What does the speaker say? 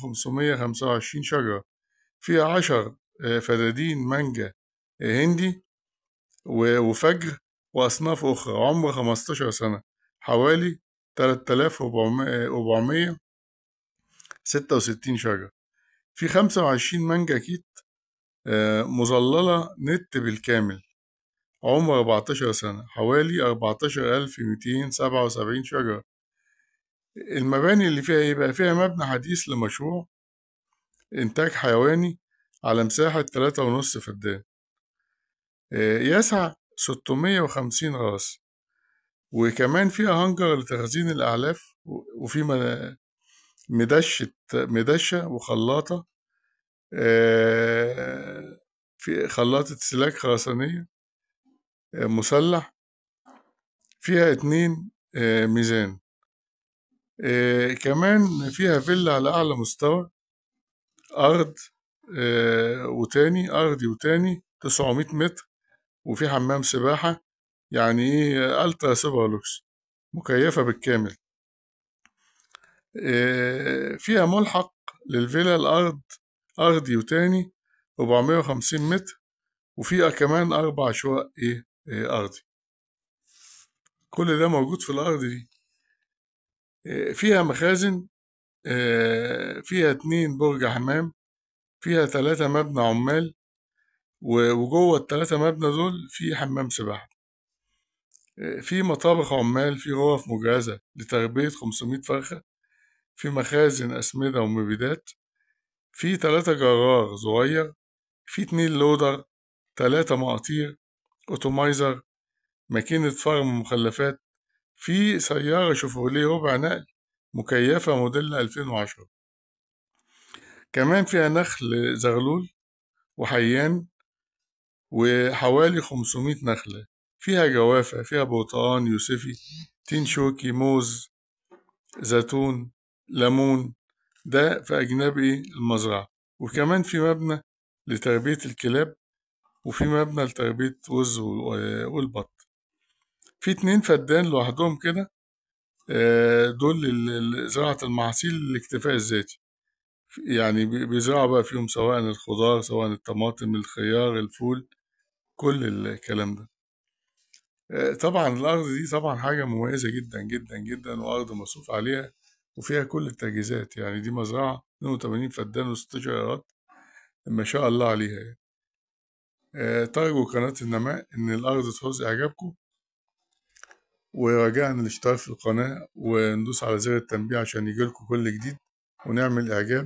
1525 شجرة، فيها 10 فدادين مانجا هندي وفجر وأصناف أخرى، عمر 15 سنة، حوالي 3466 شجرة. في 25 مانجا كيت مظللة نت بالكامل، عمر 14 سنة، حوالي 14277 شجرة. المباني اللي فيها إيه بقى؟ فيها مبنى حديث لمشروع إنتاج حيواني على مساحة 3.5 فدان، يسع 650 راس، وكمان فيها هنجر لتخزين الأعلاف، وفي مدشة وخلاطة، في خلاطة سلاك خرسانية مسلح، فيها 2 ميزان، كمان فيها فيلا على أعلى مستوى، أرض أرضي وتاني 900 متر، وفي حمام سباحة، يعني إيه ألترا سوبر لوكس، مكيفة بالكامل. فيها ملحق للفيلا، الأرض أرضي وتاني 450 متر، وفيها كمان 4 شقق أرضي. كل ده موجود في الأرض دي. فيها مخازن، فيها 2 برج حمام، فيها 3 مبنى عمال، وجوه ال3 مبنى دول في حمام سباحة، في مطابخ عمال، في غرف مجهزة لتربية 500 فرخة، في مخازن أسمدة ومبيدات، في 3 جرار صغير، في 2 لودر، 3 مقاطير أوتومايزر، ماكينة فرم مخلفات، في سيارة شوفروليه ربع نقل مكيفة موديل 2010. كمان فيها نخل زغلول وحيان، وحوالي 500 نخلة، فيها جوافة، فيها برتقان يوسفي، تين شوكي، موز، زيتون، ليمون، ده في أجناب المزرعة. وكمان في مبنى لتربية الكلاب، وفي مبنى لتربية وز والبط. في 2 فدان لوحدهم كده، دول زراعة المحاصيل للاكتفاء الذاتي، يعني بيزرعوا بقى فيهم سواء الخضار، سواء الطماطم، الخيار، الفول، كل الكلام ده. طبعا الأرض دي طبعا حاجة مميزة جدا جدا جدا، وأرض مصروف عليها وفيها كل التجهيزات، يعني دي مزرعة 82 فدان و16 إيراد، ما شاء الله عليها يعني. ترجو قناة النماء إن الأرض تحوز إعجابكم، ورجاء الاشتراك في القناة، وندوس على زر التنبيه عشان يجيلكم كل جديد، ونعمل إعجاب